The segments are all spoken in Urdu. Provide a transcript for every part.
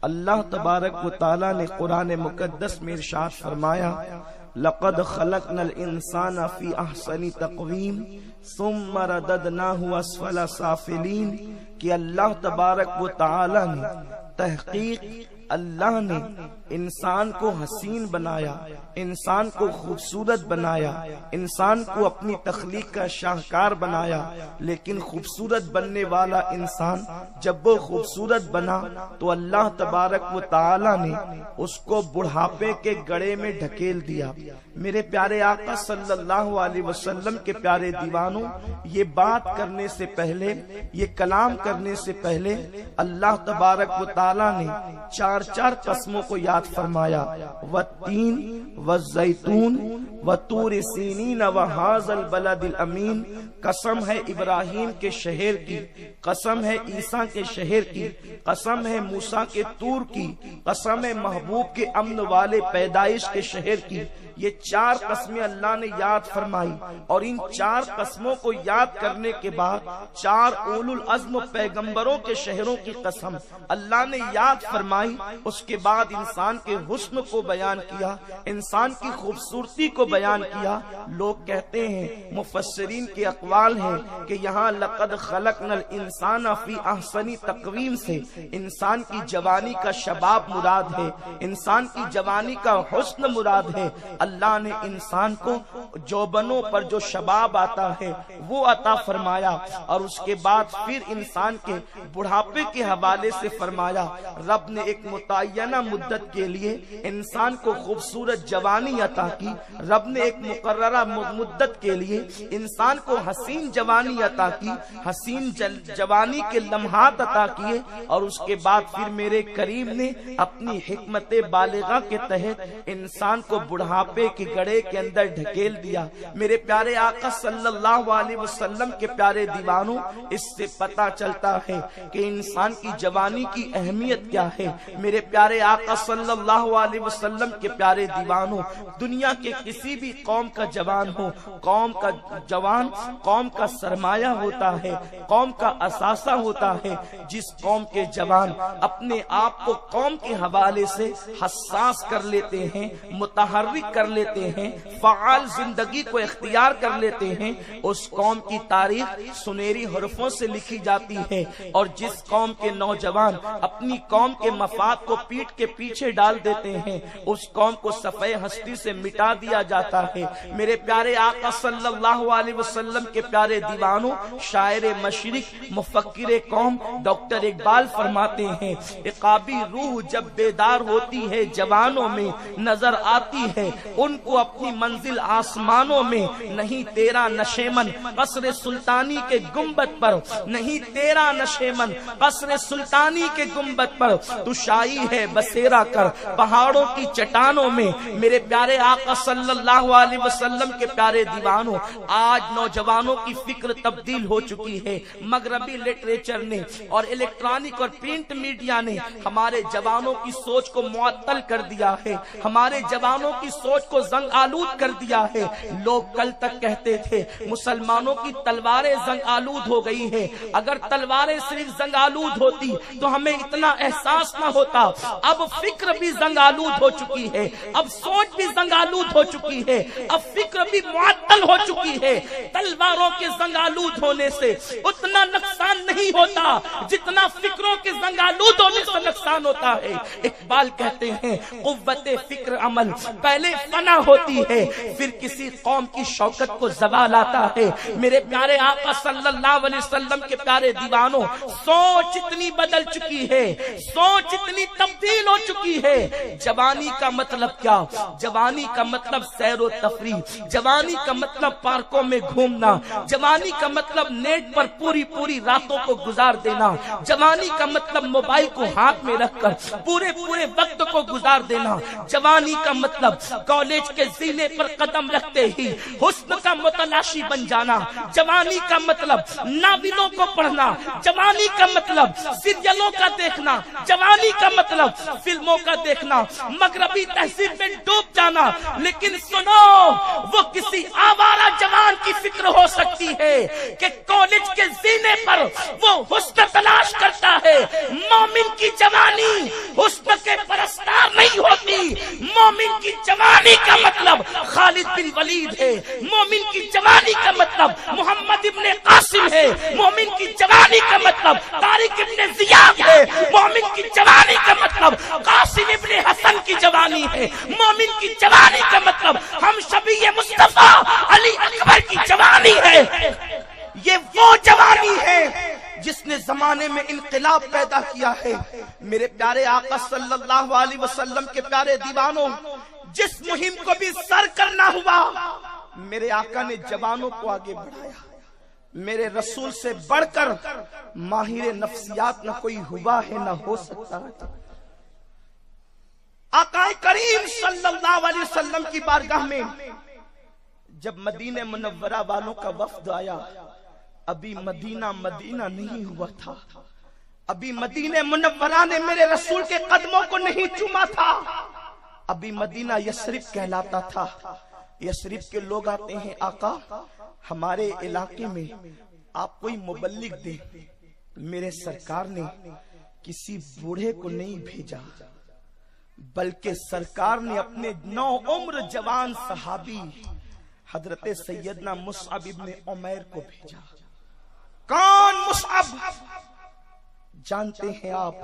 اللہ تبارک و تعالی نے قرآن مقدس میں ارشاد فرمایا لقد خلقنا الانسان فی احسن تقویم ثم رددناہ اسفل سافلین کہ اللہ تبارک و تعالی نے تحقیق اللہ نے انسان کو حسین بنایا، انسان کو خوبصورت بنایا، انسان کو اپنی تخلیق کا شاہکار بنایا، لیکن خوبصورت بننے والا انسان جب وہ خوبصورت بنا تو اللہ تبارک و تعالی نے اس کو بڑھاپے کے گڑھے میں ڈھکیل دیا۔ میرے پیارے آقا صلی اللہ علیہ وسلم کے پیارے دیوانوں، یہ بات کرنے سے پہلے، یہ کلام کرنے سے پہلے اللہ تبارک و تعالی نے چار قسموں کو یاد فرمایا، والتین والزیتون وطور سینین وہذا البلد الامین، قسم ہے ابراہیم کے شہر کی، قسم ہے عیسیٰ کے شہر کی، قسم ہے موسیٰ کے طور کی، قسم ہے محبوب کے امن والے پیدائش کے شہر کی۔ یہ چار قسمیں اللہ نے یاد فرمائی، اور ان چار قسموں کو یاد کرنے کے بعد چار اولو العزم پیغمبروں کے شہروں کی قسم اللہ نے یاد فرمائی۔ اس کے بعد انسان کے حسن کو بیان کیا، انسان کی خوبصورتی کو بیان کیا۔ لوگ کہتے ہیں، مفسرین کے اقوال ہیں کہ یہاں لقد خلقنا الانسان فی احسن تقویم سے انسان کی جوانی کا شباب مراد ہے، انسان کی جوانی کا حسن مراد ہے۔ اللہ نے انسان کو جوبنوں پر جو شباب آتا ہے وہ عطا فرمایا، اور اس کے بعد پھر انسان کے بڑھاپے کے حوالے سے فرمایا۔ رب نے ایک متعینہ مدت کے لیے انسان کو خوبصورت جوانی عطا کی، رب نے ایک مقررہ مدت کے لیے انسان کو حسین جوانی عطا کی، حسین جوانی کے لمحات عطا کیے، اور اس کے بعد پھر میرے کریم نے اپنی حکمت بالغہ کے تحت انسان کو بڑھاپے کے گڑھے کے اندر ڈھکیل دیا۔ میرے پیارے آقا صلی اللہ علیہ وسلم کے پیارے دیوانوں، اس سے پتہ چلتا ہے کہ انسان کی جوانی کی اہمیت کیا ہے۔ میرے پیارے آقا صلی اللہ علیہ وسلم کے پیارے دیوانوں، دنیا کے کسی بھی قوم کا جوان ہو، قوم کا جوان قوم کا سرمایہ ہوتا ہے، قوم کا اثاثہ ہوتا ہے۔ جس قوم کے جوان اپنے آپ کو قوم کے حوالے سے حساس کر لیتے ہیں، متحرک کر لیتے ہیں، فعال زندگی کو اختیار کر لیتے ہیں، اس قوم کی تاریخ سنہری حروفوں سے لکھی جاتی ہے۔ اور جس قوم کے نوجوان اپنی قوم کے مفاد کو پیٹ کے پیچھے ڈال دیتے ہیں، اس قوم کو صفحہ ہستی سے مٹا دیا جاتا ہے۔ میرے پیارے آقا صلی اللہ علیہ وسلم کے پیارے دیوانوں، شاعر مشرق، مفکر قوم ڈاکٹر اقبال فرماتے ہیں، عقابی روح جب بیدار ہوتی ہے جوانوں میں نظر آتی ہے ان کو اپنی منزل آسمانوں میں۔ نہیں تیرا نشیمن قصر سلطانی کے گنبد پر، نہیں تیرا نشیمن قصر سلطانی کے گنبد پر، تو شائی ہے بسیرا کر پہاڑوں کی چٹانوں میں۔ میرے پیارے آقا صلی اللہ علیہ وسلم کے پیارے دیوانوں، آج نوجوانوں کی فکر تبدیل ہو چکی ہے۔ مغربی لٹریچر نے اور الیکٹرانک اور پرنٹ میڈیا نے ہمارے جوانوں کی سوچ کو معطل کر دیا ہے، ہمارے جوانوں کی سوچ کو زنگ آلود کر دیا ہے۔ لوگ کل تک کہتے تھے مسلمانوں کی تلواریں زنگ آلود ہو گئی ہیں، اگر تلواریں صرف زنگ آلود ہوتی تو ہمیں اتنا احساس نہ ہوتا۔ اب فکر بھی زنگ آلود ہو چکی ہے، اب سوچ بھی زنگ آلود ہو چکی ہے، اب فکر بھی معطل ہو چکی ہے۔ تلواروں کے زنگ آلود ہونے سے اتنا نقصان نہیں ہوتا جتنا فکروں کے زنگ آلود ہونے سے نقصان ہوتا ہے۔ اقبال کہتے ہیں قوت فکر عمل پہلے فنا ہوتی ہے، پھر کسی قوم کی شوکت کو زوال آتا ہے۔ میرے پیارے آقا صلی اللہ علیہ وسلم کے پیارے دیوانوں، سوچ اتنی بدل چکی ہے، سوچ اتنی تبدیل ہو چکی ہے۔ جوانی کا مطلب کیا؟ جوانی کا مطلب سیر و تفریح، جوانی کا مطلب پارکوں میں گھومنا، جوانی کا مطلب نیٹ پر پوری راتوں کو گزار دینا، جوانی کا مطلب موبائل کو ہاتھ میں رکھ کر پورے وقت کو گزار دینا، جوانی کا مطلب کالج کے زینے پر قدم رکھتے ہی حسن کا متلاشی بن جانا، جوانی کا مطلب ناولوں کو پڑھنا، جوانی کا مطلب سیریلوں کا دیکھنا، جوانی کا مطلب فلموں کا دیکھنا، مغربی تہذیب میں ڈوب جانا۔ لیکن سنو، وہ کسی آوارہ جوان کی فکر ہو سکتی ہے کہ کالج کے زینے پر وہ حسن تلاش کرتا ہے۔ مومن کی جوانی حسن کے پرستار نہیں ہوتی. مومن کی جوانی کا مطلب خالد بن ولید ہے. مومن کی جوانی کا مطلب محمد ابن قاسم ہے. مومن کی جوانی کا مطلب طارق ابن زیاد ہے. مومن کی جوانی کا مطلب قاسم ابن حسن کی جوانی ہے. مومن کی جوانی کا مطلب ہم شبیہ مصطفیٰ علی اکبر کی جوانی ہے. یہ وہ جوانی ہے جس نے زمانے میں انقلاب پیدا کیا ہے. میرے پیارے آقا صلی اللہ علیہ وسلم کے پیارے دیوانوں، جس مہم کو بھی سر کرنا ہوا میرے آقا نے جوانوں کو آگے بڑھایا. میرے رسول سے بڑھ کر ماہر نفسیات نہ کوئی ہوا ہے نہ ہو سکتا. آقا کریم صلی اللہ علیہ وسلم کی بارگاہ میں جب مدینہ منورہ والوں کا وفد آیا، ابھی مدینہ نہیں ہوا تھا. ابھی مدینہ منورہ نے میرے رسول کے قدموں کو نہیں چوما تھا. ابھی مدینہ یثرب کہلاتا تھا. یثرب کے لوگ آتے ہیں، آقا ہمارے علاقے میں آپ کوئی مبلغ دیں. میرے سرکار نے کسی بوڑھے کو نہیں بھیجا، بلکہ سرکار نے اپنے نو عمر جوان صحابی حضرت سیدنا مصعب ابن عمیر کو بھیجا. کون مصعب؟ جانتے ہیں آپ،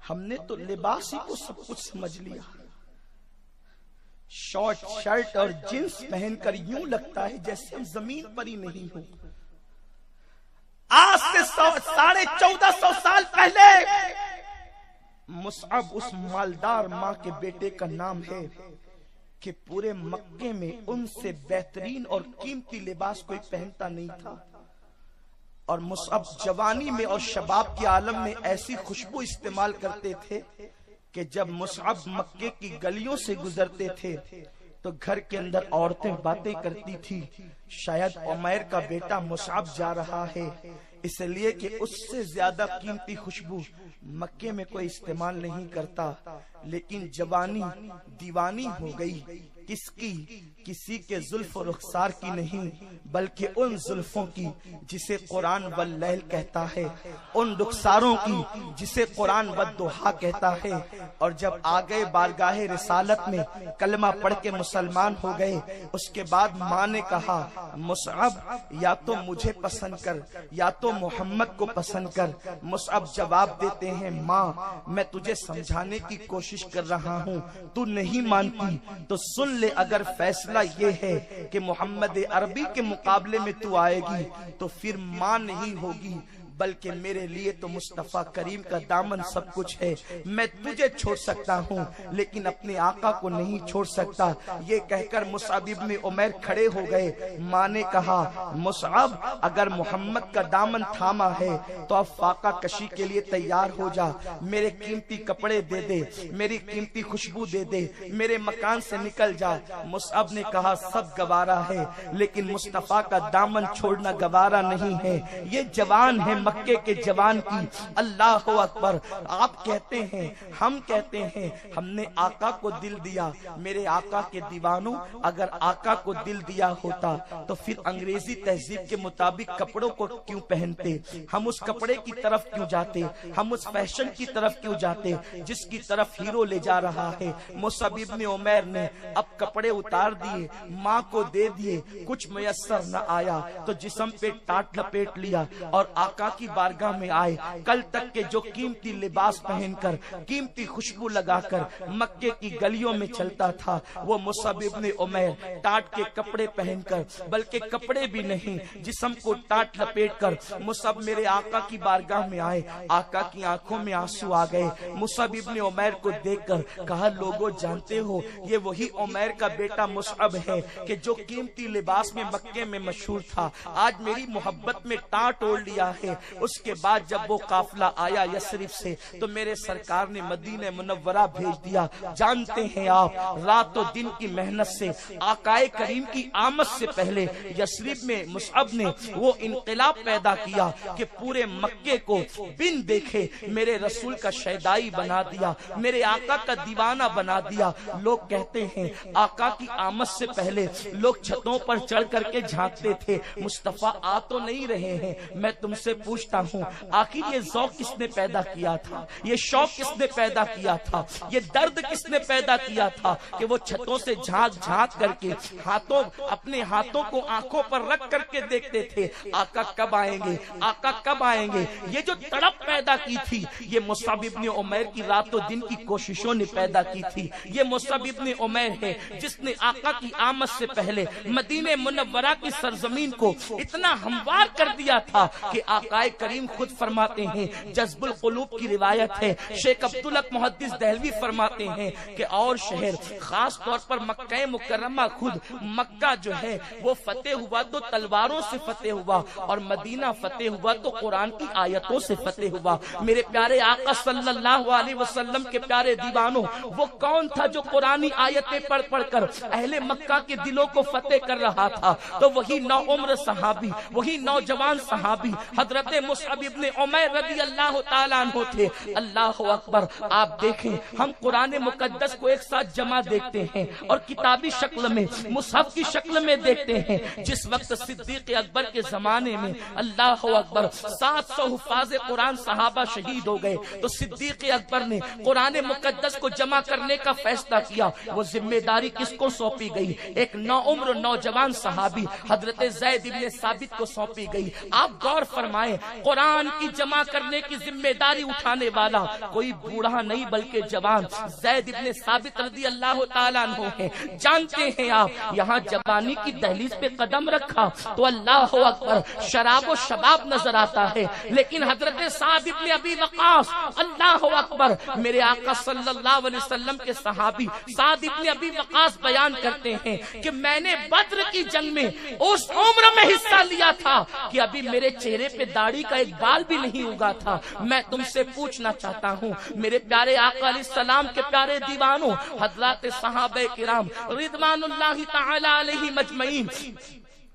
ہم نے تو لباس ہی کو سب کچھ سمجھ لیا. شارٹ شرٹ اور جنس پہن کر یوں لگتا ہے جیسے ہم زمین پر ہی نہیں ہوں. آج سے 1450 سال پہلے مصعب اس مالدار ماں کے بیٹے کا نام ہے کہ پورے مکے میں ان سے بہترین اور قیمتی لباس کوئی پہنتا نہیں تھا. اور مصعب جوانی میں اور شباب کے عالم میں ایسی خوشبو استعمال کرتے تھے کہ جب مصعب مکے کی گلیوں سے گزرتے تھے تو گھر کے اندر عورتیں باتیں کرتی تھی، شاید عمیر کا بیٹا مصعب جا رہا ہے، اس لیے کہ اس سے زیادہ قیمتی خوشبو مکے میں کوئی استعمال نہیں کرتا. لیکن جوانی دیوانی ہو گئی. کس کی؟ کسی کے زلف و رخسار کی نہیں، بلکہ ان زلفوں کی جسے قرآن واللیل کہتا ہے، ان رخساروں کی جسے قرآن والضحیٰ کہتا ہے. اور جب آگئے بارگاہ رسالت میں کلمہ پڑھ کے مسلمان ہو گئے، اس کے بعد ماں نے کہا، مصعب یا تو مجھے پسند کر یا تو محمد کو پسند کر. مصعب جواب دیتے ہیں، ماں میں تجھے سمجھانے کی کوشش کر رہا ہوں، تو نہیں مانتی تو سن لے. اگر فیصلہ یہ ہے کہ محمد عربی کے مقابلے میں تو آئے گی تو پھر ماں نہیں ہوگی، بلکہ میرے لیے تو مصطفیٰ کریم کا دامن سب کچھ ہے. میں تجھے چھوڑ سکتا ہوں لیکن اپنے آقا کو نہیں چھوڑ سکتا. یہ کہہ کر مصعب ابن عمیر کھڑے ہو گئے. ماں نے کہا، مصعب اگر محمد کا دامن تھاما ہے تو اب فاقہ کشی کے لیے تیار ہو جا. میرے قیمتی کپڑے دے دے، میری قیمتی خوشبو دے دے، میرے مکان سے نکل جا. مصعب نے کہا، سب گوارا ہے لیکن مصطفیٰ کا دامن چھوڑنا گوارا نہیں ہے. یہ جوان ہے مکے کے جوان کی. اللہ اکبر. آپ کہتے ہیں، ہم کہتے ہیں ہم نے آقا کو دل دیا. میرے آقا کے دیوانوں، اگر آقا کو دل دیا ہوتا تو پھر انگریزی تہذیب کے مطابق کپڑوں کو کیوں پہنتے؟ ہم اس کپڑے کی طرف کیوں جاتے؟ ہم اس فیشن کی طرف کیوں جاتے جس کی طرف ہیرو لے جا رہا ہے؟ مصعب ابن عمیر نے اب کپڑے اتار دیے، ماں کو دے دیے. کچھ میسر نہ آیا تو جسم پہ ٹاٹ لپیٹ لیا اور آقا کی بارگاہ میں آئے. کل تک کے جو قیمتی لباس پہن کر، قیمتی خوشبو لگا کر مکے کی گلیوں میں چلتا تھا، وہ مصعب ابن عمیر ٹاٹ کے کپڑے پہن کر، بلکہ کپڑے بھی نہیں جسم کو ٹاٹ لپیٹ کر مصعب میرے آقا کی بارگاہ میں آئے. آقا کی آنکھوں میں آنسو آ گئے. مصعب ابن عمیر کو دیکھ کر کہا، لوگوں جانتے ہو یہ وہی عمیر کا بیٹا مصعب ہے کہ جو قیمتی لباس میں مکے میں مشہور تھا، آج میری محبت میں ٹاٹ اوڑھ لیا ہے. اس کے بعد جب وہ قافلہ آیا یثرب سے تو میرے سرکار نے مدینہ منورہ بھیج دیا. جانتے ہیں آپ، رات و دن کی محنت سے آقائے کریم کی آمد سے پہلے یثرب میں مصعب نے وہ انقلاب پیدا کیا کہ پورے مکے کو بن دیکھے میرے رسول کا شیدائی بنا دیا، میرے آقا کا دیوانہ بنا دیا. لوگ کہتے ہیں آقا کی آمد سے پہلے لوگ چھتوں پر چڑھ کر کے جھانکتے تھے، مصطفیٰ آ تو نہیں رہے ہیں. میں تم سے پوچھ پوچھتا ہوں آخر یہ ذوق کس نے پیدا کیا تھا، یہ شوق کس نے پیدا کیا تھا، یہ درد کس نے پیدا کیا تھا کہ وہ چھتوں سے جھانک جھانک کر کے اپنے ہاتھوں کو آنکھوں پر رکھ کر کے دیکھتے تھے آقا کب آئیں گے، آقا کب آئیں گے۔ یہ جو تڑپ پیدا کی تھی یہ مصعب ابن عمیر کی رات و دن کی کوششوں نے پیدا کی تھی۔ یہ مصعب ابن عمیر ہے جس نے آقا کی آمد سے پہلے مدینہ منورہ کی سرزمین کو اتنا ہموار کر دیا تھا کہ آقا کریم خود فرماتے ہیں، جذب القلوب کی روایت ہے، شیخ عبدالحق محدث دہلوی فرماتے ہیں کہ اور شہر خاص طور پر مکہ مکرمہ، خود مکہ جو ہے وہ فتح ہوا تو تلواروں سے فتح ہوا، اور مدینہ فتح ہوا تو قرآن کی آیتوں سے فتح ہوا۔ میرے پیارے آقا صلی اللہ علیہ وسلم کے پیارے دیوانوں، وہ کون تھا جو قرآنی آیتیں پڑھ پڑھ کر اہل مکہ کے دلوں کو فتح کر رہا تھا؟ تو وہی نو عمر صحابی، وہی نوجوان صحابی حضرت مصعب ابن عمیر رضی اللہ تعالیٰ عنہ تھے۔ اللہ اکبر! آپ دیکھیں، ہم قرآن مقدس کو ایک ساتھ جمع دیکھتے ہیں اور کتابی شکل میں، مصحف کی شکل میں دیکھتے ہیں۔ جس وقت صدیق اکبر کے زمانے میں اللہ اکبر 700 حفاظ قرآن صحابہ شہید ہو گئے تو صدیق اکبر نے قرآن مقدس کو جمع کرنے کا فیصلہ کیا۔ وہ ذمہ داری کس کو سونپی گئی؟ ایک نو عمر نوجوان صحابی حضرت زید ابن ثابت کو سونپی گئی۔ آپ غور فرمائیں، قرآن کی جمع کرنے کی ذمہ داری اٹھانے والا کوئی بوڑھا نہیں بلکہ جوان زید ابن ثابت رضی اللہ تعالیٰ عنہ ہے۔ جانتے ہیں آپ، یہاں جوانی کی دہلیز پہ قدم رکھا تو اللہ اکبر شراب و شباب نظر آتا ہے، لیکن حضرت سعد ابن ابی وقاص، اللہ اکبر، میرے آقا صلی اللہ علیہ وسلم کے صحابی سعد ابن ابی وقاص بیان کرتے ہیں کہ میں نے بدر کی جنگ میں اس عمر میں حصہ لیا تھا کہ ابھی میرے چہرے پہ داڑھی کا ایک بال بھی نہیں اگا تھا۔ میں تم سے پوچھنا چاہتا ہوں میرے پیارے آقا علیہ السلام کے پیارے دیوانوں، حضرات صحابہ کرام رضوان اللہ تعالی علیہ مجمعین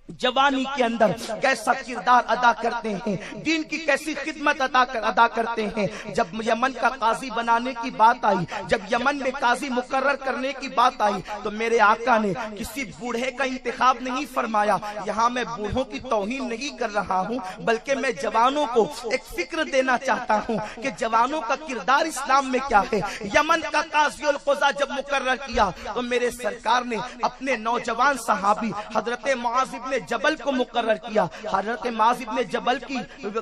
جوانی کے اندر کیسا کردار ادا کرتے ہیں، دین کی کیسی خدمت ادا کرتے ہیں۔ جب یمن کا قاضی بنانے کی بات آئی، جب یمن میں قاضی مقرر کرنے کی بات آئی تو میرے آقا نے کسی بوڑھے کا انتخاب نہیں فرمایا۔ یہاں میں بوڑھوں کی توہین نہیں کر رہا ہوں بلکہ میں جوانوں کو ایک فکر دینا چاہتا ہوں کہ جوانوں کا کردار اسلام میں کیا ہے۔ یمن کا قاضی القضا جب مقرر کیا تو میرے سرکار نے اپنے نوجوان صحابی حضرت معاذ ابن جبل کو مقرر کیا۔ حضرت معاذ ابن جبل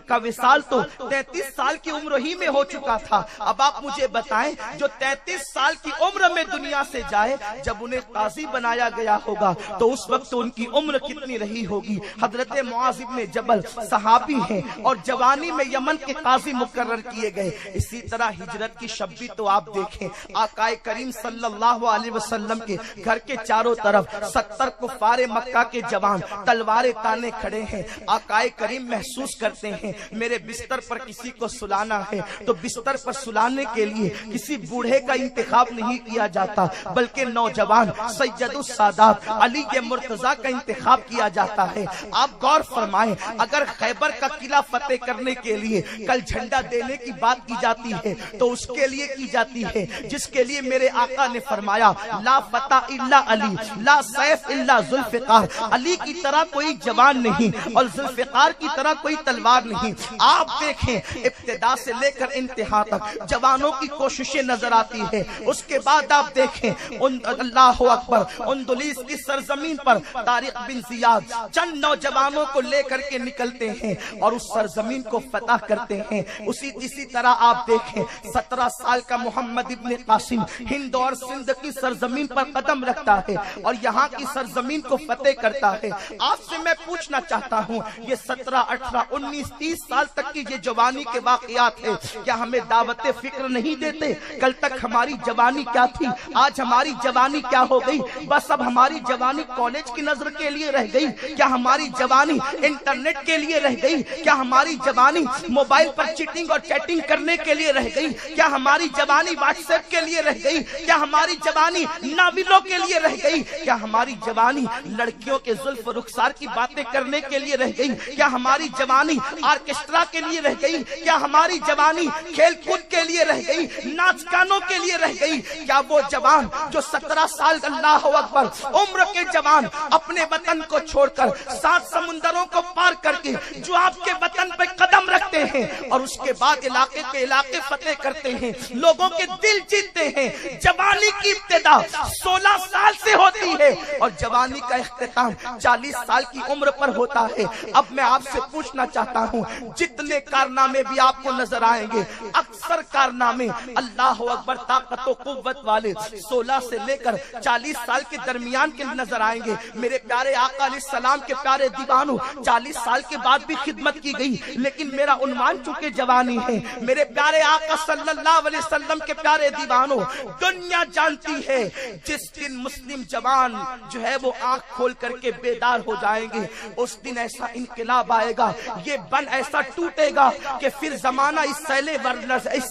کا وصال تو 33 سال کی عمر ہی میں ہو چکا تھا۔ اب آپ مجھے بتائیں، جو 33 سال کی عمر میں دنیا سے جائے، جب انہیں قاضی بنایا گیا ہوگا تو اس وقت ان کی عمر کتنی رہی ہوگی؟ حضرت معاذ ابن جبل صحابی ہیں اور جوانی میں یمن کے قاضی مقرر کیے گئے۔ اسی طرح ہجرت کی شب بھی تو آپ دیکھیں، آقا کریم صلی اللہ علیہ وسلم کے گھر کے چاروں طرف 70 کفار مکہ کے جوان تلواریں تانے کھڑے ہیں۔ آقا کریم محسوس کرتے ہیں میرے بستر پر کسی کو سلانا ہے تو بستر پر سلانے کے لیے کسی بوڑھے کا انتخاب نہیں کیا جاتا بلکہ نوجوان سید السادات علی مرتضیٰ کا انتخاب کیا جاتا ہے۔ آپ غور فرمائیں، اگر خیبر کا قلعہ فتح کرنے کے لیے کل جھنڈا دینے کی بات کی جاتی ہے تو اس کے لیے کی جاتی ہے جس کے لیے میرے آقا نے فرمایا لا فتح الا علی، لا سیف الا ذوالفقار، علی کی طرح کوئی جوان نہیں اور ذوالفقار کی طرح کوئی تلوار نہیں۔ آپ دیکھیں ابتدا سے لے کر انتہا تک جوانوں کی کوششیں نظر آتی ہے۔ اس کے بعد آپ دیکھیں اللہ اکبر، اندلس کی سرزمین پر طارق بن زیاد چند نوجوانوں کو لے کر کے نکلتے ہیں اور اس سرزمین کو فتح کرتے ہیں۔ اسی طرح آپ دیکھیں 17 سال کا محمد ابن قاسم ہند اور سندھ کی سرزمین پر قدم رکھتا ہے اور یہاں کی سرزمین کو فتح کرتا ہے۔ آپ سے میں پوچھنا چاہتا ہوں، یہ 17، 18، 19، 30 سال تک کی یہ جوانی کے واقعات ہیں، کیا ہمیں دعوت فکر نہیں دیتے؟ کل تک ہماری جوانی کیا تھی، آج ہماری جوانی کیا ہو گئی؟ بس اب ہماری جوانی کالج کی نظر کے لیے رہ گئی؟ کیا ہماری جوانی انٹرنیٹ کے لیے رہ گئی؟ کیا ہماری جوانی موبائل پر چیٹنگ اور چیٹنگ کرنے کے لیے رہ گئی؟ کیا ہماری جوانی واٹس ایپ کے لیے رہ گئی؟ کیا ہماری جوانی ناولوں کے لیے رہ گئی؟ کیا ہماری جوانی لڑکیوں کے زلف رخ رخسار کی باتیں کرنے کے لیے رہ گئی؟ کیا ہماری جوانی آرکیسٹرا کے لیے رہ گئی؟ کیا ہماری جوانی کھیل کود کے لیے رہ گئی؟ ناچ گانوں کے لیے رہ گئی؟ کیا وہ جوان جو 17 سال اللہ اکبر عمر کے جوان اپنے وطن کو چھوڑ کر 7 سمندروں کو پار کر کے جو آپ کے وطن پہ قدم رکھتے ہیں اور اس کے بعد علاقے کے علاقے فتح کرتے ہیں، لوگوں کے دل جیتتے ہیں؟ جوانی کی ابتدا 16 سال سے ہوتی ہے اور جوانی کا اختتام 40 سال کی عمر پر ہوتا ہے۔ اب میں آپ سے پوچھنا چاہتا ہوں، جتنے کارنامے بھی آپ کو نظر آئیں گے، اکثر کارنامے اللہ اکبر طاقت و قوت والے 16 سے لے کر 40 سال کے درمیان کے نظر آئیں گے۔ میرے پیارے آقا علیہ السلام کے پیارے دیوانوں، 40 سال کے بعد بھی خدمت کی گئی، لیکن میرا عنوان چونکہ جوانی ہے، میرے پیارے آقا صلی اللہ علیہ وسلم کے پیارے دیوانوں، دنیا جانتی ہے جس دن مسلم جوان جو ہے وہ آنکھ کھول کر کے بیدار ہو جائیں گے، اس دن ایسا انقلاب آئے گا، یہ بن ایسا ٹوٹے گا کہ پھر زمانہ اس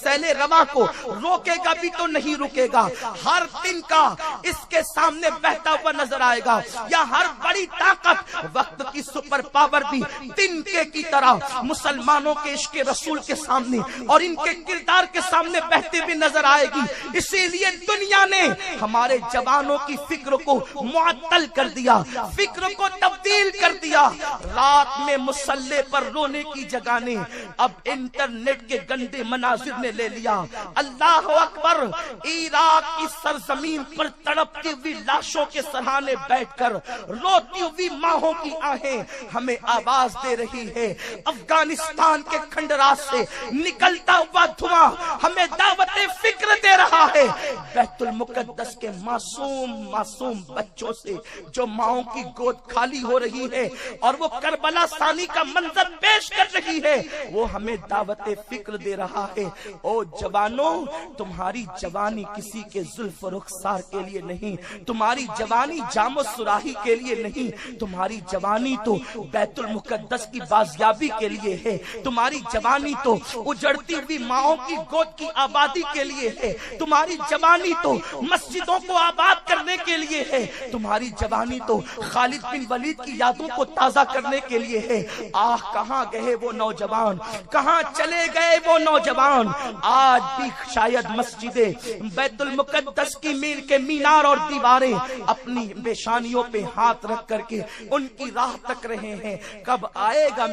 سیلے رواں کو روکے گا بھی تو نہیں رکے گا۔ ہر دن کا اس کے سامنے بہتا ہوا نظر آئے گا، یا ہر بڑی طاقت وقت کی سپر پاور بھی تنکے کی طرح مسلمانوں کے عشق رسول کے سامنے اور ان کے کردار کے سامنے بہتے ہوئے نظر آئے گی۔ اسی لیے دنیا نے ہمارے جوانوں کی فکر کو معطل کر دیا، فکر کو تبدیل کر دیا۔ رات میں مسلح پر رونے کی جگہ نے اب انٹرنیٹ کے گندے مناظر نے لے لیا۔ اللہ اکبر، عراق کی سرزمین پر تڑپتی ہوئی لاشوں کے سرہانے بیٹھ کر روتی ہوئی ماہوں کی آہیں ہمیں آواز دے رہی ہے۔ افغانستان کے کھنڈرات سے نکلتا ہوا دھواں ہمیں دعوت فکر دے رہا ہے۔ بیت المقدس کے معصوم بچوں سے جو ماؤں کی گود خالی ہو رہی ہے اور وہ کربلا ثانی کا منظر پیش کر رہی ہے، وہ ہمیں دعوت فکر دے رہا ہے۔ او جوانوں، تمہاری جوانی کسی کے زلف و رخسار کے لیے نہیں، تمہاری جوانی جام و سراہی کے لیے نہیں، تمہاری جوانی تو بیت المقدس کی بازیابی کے لیے ہے، تمہاری جوانی تو اجڑتی ہوئی ماؤں کی گود کی آبادی کے لیے ہے، تمہاری جوانی تو مسجدوں کو آباد کرنے کے لیے ہے، تمہاری جوانی تو خالد بن ولید کی یادوں کو تازہ کرنے کے لیے ہے۔ آہ، کہاں گئے وہ نوجوان، کہاں چلے گئے وہ نوجوان؟ آج بھی شاید مسجدیں بیت المقدس کی میر کے مینار اور دیواریں اپنی پیشانیوں پہ ہاتھ رکھ کر کے ان کی راہ تک رہے ہیں، کب آئے گا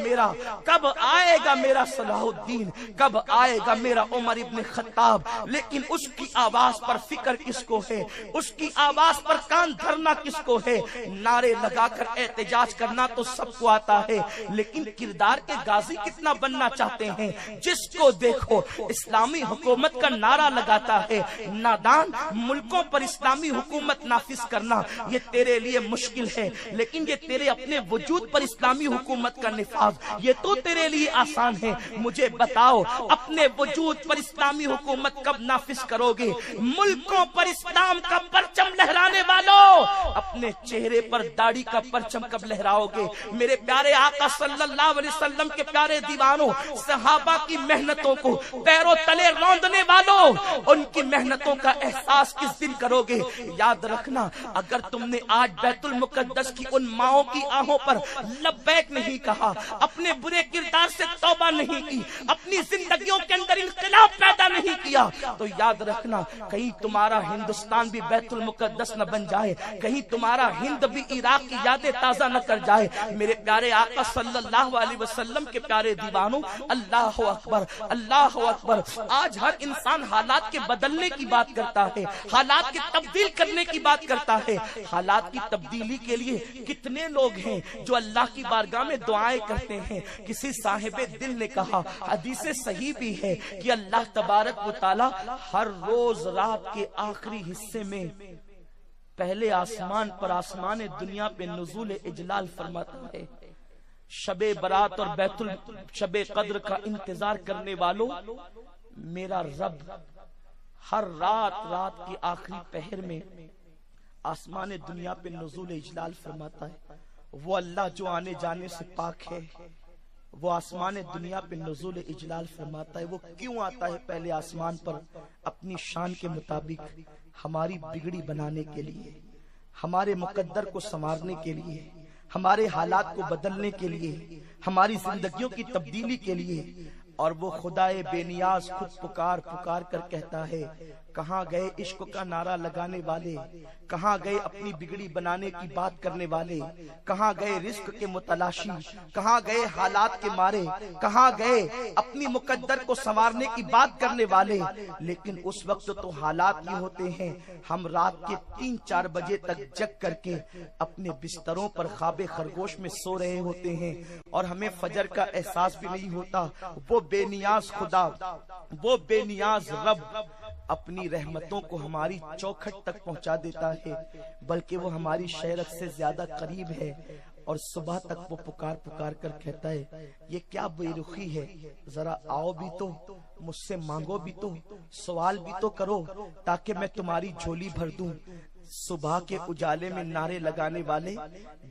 میرا صلاح الدین، کب آئے گا میرا عمر ابن خطاب؟ لیکن اس کی آواز پر فکر کس کو ہے، اس کی آواز پر کان دھرنا کس کو ہے؟ نعرے لگا کر احتجاج کرنا تو سب کو آتا ہے، لیکن کردار کے غازی کتنا بننا چاہتے ہیں؟ جس کو دیکھو اسلامی حکومت کا نعرہ لگاتا ہے۔ نادان، ملکوں پر اسلامی حکومت نافذ کرنا یہ تیرے لیے مشکل ہے، لیکن یہ تیرے اپنے وجود پر اسلامی حکومت کا نفاذ یہ تو تیرے لیے آسان ہے۔ مجھے بتاؤ، اپنے وجود پر اسلامی حکومت کب نافذ کرو گے؟ ملکوں پر اسلام کا پرچم لہرانے والوں، اپنے چہرے پر داڑھی کا پرچم کب لہراؤ گے؟ میرے پیارے آقا صلی اللہ علیہ وسلم کے پیارے دیوانوں، صحابہ کی محنتوں کو پیروں تلے روندنے والوں، ان کی محنتوں کا احساس کس دن کرو گے؟ یاد رکھنا، اگر تم نے آج بیت المقدس کی ان ماؤں کی آہوں پر لبیک نہیں کہا، اپنے برے کردار سے توبہ نہیں کی، اپنی زندگیوں کے اندر انقلاب پیدا نہیں کیا، تو یاد رکھنا کہیں تمہارا ہندوستان بھی بیت المقدس نہ بن جائے، کہیں تمہارا ہند بھی عراق کی یادیں تازہ نہ کر جائے۔ میرے پیارے آقا صلی اللہ علیہ وسلم کے پیارے دیوانوں، اللہ اکبر، اللہ اکبر۔ آج ہر انسان حالات کے بدلنے کی بات کرتا ہے، حالات کی تبدیل کرنے کی بات کرتا ہے۔ حالات کی تبدیلی کے لیے کتنے لوگ ہیں جو اللہ کی بارگاہ میں دعائیں کرتے ہیں۔ کسی صاحب دل نے کہا، حدیث صحیح بھی ہے، کہ اللہ تبارک و تعالی ہر روز رات کے آخری حصے میں پہلے آسمان پر آسمان دنیا پہ نزول اجلال فرماتا ہے۔ شب برات اور شب قدر کا انتظار کرنے والوں، میرا رب ہر رات کے آخری پہر میں آسمان دنیا پہ نزول اجلال فرماتا ہے۔ وہ اللہ جو آنے جانے سے پاک ہے، وہ آسمان دنیا پہ نزول اجلال فرماتا ہے۔ وہ کیوں آتا ہے پہلے آسمان پر؟ اپنی شان کے مطابق ہماری بگڑی بنانے کے لیے، ہمارے مقدر کو سنوارنے کے لیے، ہمارے حالات کو بدلنے کے لیے، ہماری زندگیوں کی تبدیلی کے لیے، اور وہ خدائے بے نیاز خود پکار پکار کر کہتا ہے، کہاں گئے عشق کا نعرہ لگانے والے، کہاں گئے اپنی بگڑی بنانے کی بات کرنے والے، کہاں گئے رزق کے متلاشی، کہاں گئے حالات کے مارے، کہاں گئے اپنی مقدر کو سنوارنے کی بات کرنے والے۔ لیکن اس وقت تو حالات یہ ہوتے ہیں، ہم رات کے 3-4 بجے تک جگ کر کے اپنے بستروں پر خواب خرگوش میں سو رہے ہوتے ہیں، اور ہمیں فجر کا احساس بھی نہیں ہوتا۔ وہ بے نیاز خدا، وہ بے نیاز رب اپنی رحمتوں کو ہماری چوکھٹ تک پہنچا دیتا ہے، بلکہ وہ ہماری شہرت سے زیادہ قریب ہے، اور صبح تک وہ پکار پکار کر کہتا ہے، یہ کیا بے رخی ہے، ذرا آؤ بھی تو، مجھ سے مانگو بھی تو، سوال بھی تو کرو تاکہ میں تمہاری جھولی بھر دوں۔ صبح کے اجالے میں نعرے لگانے والے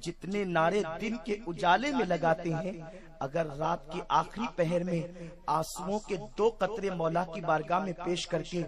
جتنے نعرے دن کے اجالے میں لگاتے ہیں، اگر رات کے آخری پہر میں آنسوؤں کے 2 قطرے مولا کی بارگاہ میں پیش کر کے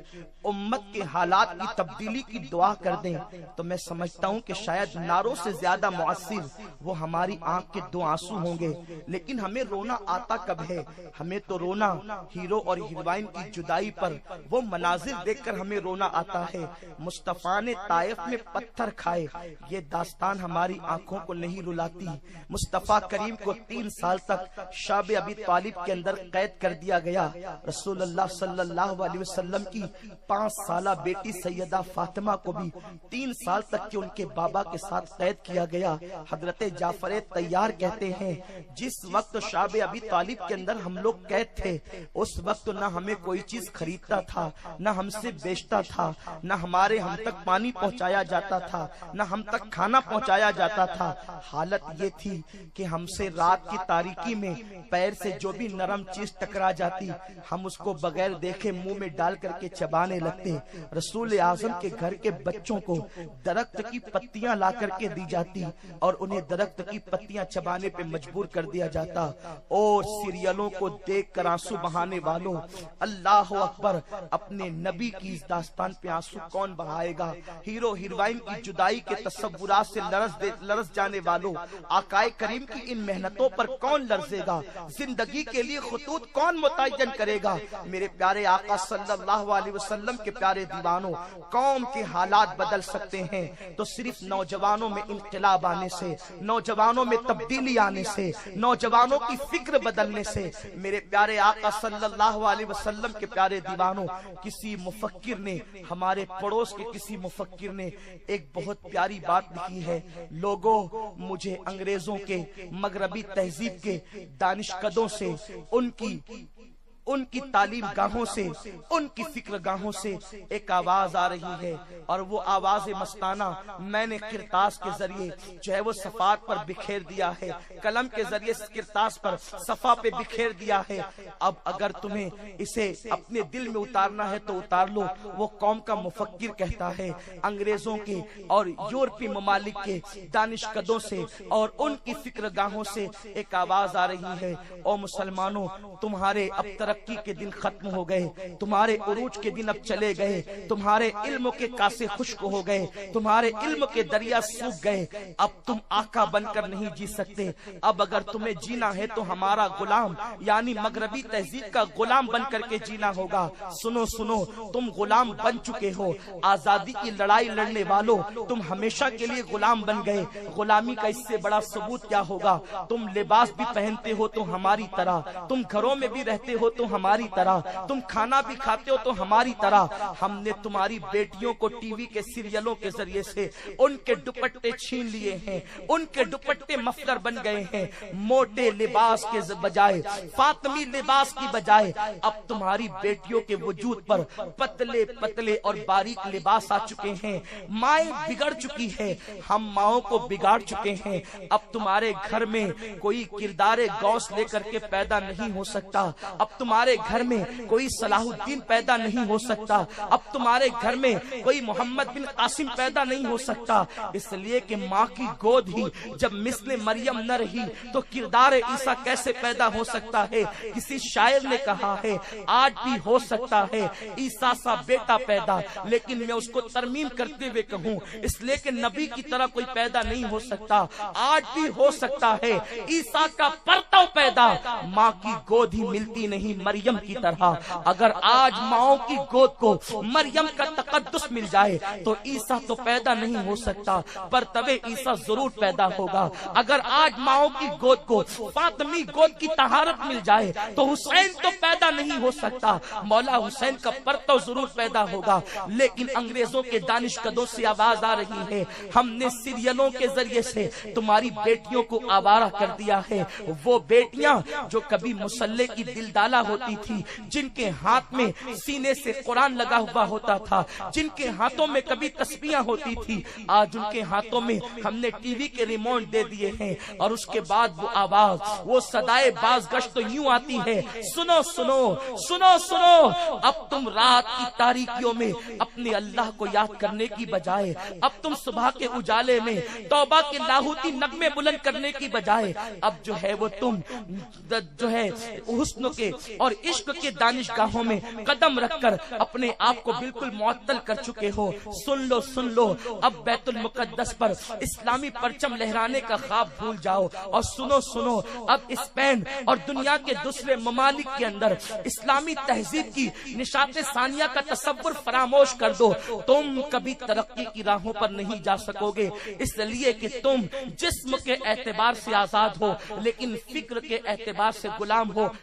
امت کے حالات کی تبدیلی کی دعا کر دیں، تو میں سمجھتا ہوں کہ شاید نعروں سے زیادہ مؤثر وہ ہماری آنکھ کے 2 آنسو ہوں گے۔ لیکن ہمیں رونا آتا کب ہے؟ ہمیں تو رونا ہیرو اور ہیروئن کی جدائی پر وہ مناظر دیکھ کر ہمیں رونا آتا ہے۔ مصطفیٰ نے طائف میں پتھر کھائے، یہ داستان ہماری آنکھوں کو نہیں رلاتی۔ مصطفیٰ کریم کو 3 سال تک شعب ابی طالب کے اندر قید کر دیا گیا۔ رسول اللہ صلی اللہ علیہ وسلم کی 5 سالہ بیٹی سیدہ فاطمہ کو بھی 3 سال تک کے ان کے بابا کے ساتھ قید کیا گیا۔ حضرت جعفر طیار کہتے ہیں، جس وقت شعب ابی طالب کے اندر ہم لوگ قید تھے، اس وقت نہ ہمیں کوئی چیز خریدتا تھا، نہ ہم سے بیچتا تھا، نہ ہمارے ہم تک پانی پہنچایا جاتا تھا، نہ ہم تک کھانا پہنچایا جاتا تھا۔ حالت یہ تھی کہ ہم سے رات کی تاریکی میں پیر سے جو بھی نرم چیز ٹکرا جاتی، ہم اس کو بغیر دیکھے منہ میں ڈال کر کے چبانے لگتے۔ رسول اعظم کے گھر کے بچوں کو درخت کی پتیاں لا کر کے دی جاتی، اور انہیں درخت کی پتیاں چبانے پہ مجبور کر دیا جاتا۔ اور سیریلوں کو دیکھ کر آنسو بہانے والوں، اللہ اکبر، اپنے نبی کی اس داستان پہ آنسو کون بہائے گا؟ ہیرو ہیروئن کی جدائی کے تصورات سے لرز جانے والوں، آقائے کریم کی ان محنتوں پر کون لرزے گا؟ زندگی کے لیے خطوط کون متعین کرے گا؟ میرے پیارے آقا صلی اللہ علیہ وسلم کے پیارے دیوانوں، قوم کے حالات بدل سکتے ہیں تو صرف نوجوانوں میں انقلاب آنے سے، نوجوانوں میں تبدیلی آنے سے، نوجوانوں کی فکر بدلنے سے۔ میرے پیارے آقا صلی اللہ علیہ وسلم کے پیارے دیوانوں، کسی مفکر نے، ہمارے پڑوس کے کسی مفکر نے ایک بہت پیاری بات لکھی ہے، لوگوں مجھے انگریزوں کے مغربی تہذیب کے دانشکدوں سے، ان کی تعلیم گاہوں سے، ان کی فکر گاہوں سے ایک آواز آ رہی ہے، اور وہ آواز مستانہ میں نے کرتاس کے ذریعے جو ہے وہ صفحات پر بکھیر دیا ہے، قلم کے ذریعے کرتاس پر صفحہ پہ بکھیر دیا ہے۔ اب اگر تمہیں اسے اپنے دل میں اتارنا ہے تو اتار لو۔ وہ قوم کا مفکر کہتا ہے، انگریزوں کے اور یورپی ممالک کے دانشکدوں سے اور ان کی فکر گاہوں سے ایک آواز آ رہی ہے، او مسلمانوں، تمہارے اب ترقی کے دن ختم ہو گئے، تمہارے عروج کے دن اب چلے گئے، تمہارے علم کے کاسے خشک ہو گئے، تمہارے علم کے دریا سوکھ گئے، اب تم آقا بن کر نہیں جی سکتے۔ اب اگر تمہیں جینا ہے تو ہمارا غلام یعنی مغربی تہذیب کا غلام بن کر کے جینا ہوگا۔ سنو سنو، تم غلام بن چکے ہو، آزادی کی لڑائی لڑنے والوں، تم ہمیشہ کے لیے غلام بن گئے۔ غلامی کا اس سے بڑا ثبوت کیا ہوگا؟ تم لباس بھی پہنتے ہو تو ہماری طرح، تم گھروں میں بھی رہتے ہو تو ہماری طرح، تم کھانا بھی کھاتے ہو تو ہماری طرح۔ ہم نے تمہاری بیٹیوں کو ٹی وی کے سیریلوں کے ذریعے سے ان کے دوپٹے چھین لیے ہیں، ان کے دوپٹے مفلر بن گئے ہیں، موٹے لباس کے بجائے، فاطمی لباس کی بجائے اب تمہاری بیٹیوں کے وجود پر پتلے پتلے اور باریک لباس آ چکے ہیں۔ مائیں بگڑ چکی ہے، ہم ماؤں کو بگاڑ چکے ہیں۔ اب تمہارے گھر میں کوئی کردار غوث لے کر کے پیدا نہیں ہو سکتا، اب تم تمہارے گھر میں کوئی صلاح الدین پیدا نہیں ہو سکتا، اب تمہارے گھر میں کوئی محمد بن قاسم پیدا نہیں ہو سکتا، اس لیے کہ ماں کی گود ہی جب مثل مریم نہ رہی تو کردار عیسیٰ کیسے پیدا ہو سکتا ہے؟ کسی شاعر نے کہا ہے آج بھی ہو سکتا ہے عیسیٰ سا بیٹا پیدا، لیکن میں اس کو ترمیم کرتے ہوئے کہوں اس لیے کہ نبی کی طرح کوئی پیدا نہیں ہو سکتا، آج بھی ہو سکتا ہے عیسیٰ کا پرتو پیدا، ماں کی گود ہی ملتی نہیں مریم کی طرح، اگر آج ماؤں کی گود کو مریم کا تقدس مل جائے تو عیسیٰ تو پیدا نہیں ہو سکتا، پر تبے عیسیٰ ضرور پیدا ہوگا، اگر آج ماؤں کی گود کو فاطمی گود کی طہارت مل جائے تو حسین تو پیدا نہیں ہو سکتا، مولا حسین کا پرتو ضرور پیدا ہوگا، لیکن انگریزوں کے دانشکدوں سے آواز آ رہی ہے ہم نے سیریلوں کے ذریعے سے تمہاری بیٹیوں کو آوارہ کر دیا ہے، وہ بیٹیاں جو کبھی مسلح کی دلدالہ ہوتی تھی، جن کے ہاتھ میں سینے سے قرآن لگا ہوا ہوتا تھا، جن کے ہاتھوں میں کبھی تسبیحاں ہوتی تھی، آج ان کے ہاتھوں میں ہم نے ٹی وی کے ریموٹ دے دیے ہیں، اور اس کے بعد وہ آواز، وہ صدائے بازگشت تو یوں آتی ہے سنو سنو سنو سنو، اب تم رات کی تاریکیوں میں اپنے اللہ کو یاد کرنے کی بجائے، اب تم صبح کے اجالے میں توبہ کے لاہوتی نغمے بلند کرنے کی بجائے اب جو ہے وہ تم جو ہے حسن کے اور عشق کے دانشگاہوں میں قدم رکھ کر اپنے آپ کو بالکل معطل کر چکے ہو۔ سن لو اب بیت المقدس پر اسلامی پرچم لہرانے کا خواب بھول جاؤ، اور سنو اب اسپین اور دنیا کے دوسرے ممالک کے اندر اسلامی تہذیب کی نشاط ثانیہ کا تصور فراموش کر دو، تم کبھی ترقی کی راہوں پر نہیں جا سکو گے، اس لیے کہ تم جسم کے اعتبار سے آزاد ہو لیکن فکر کے اعتبار سے غلام ہو۔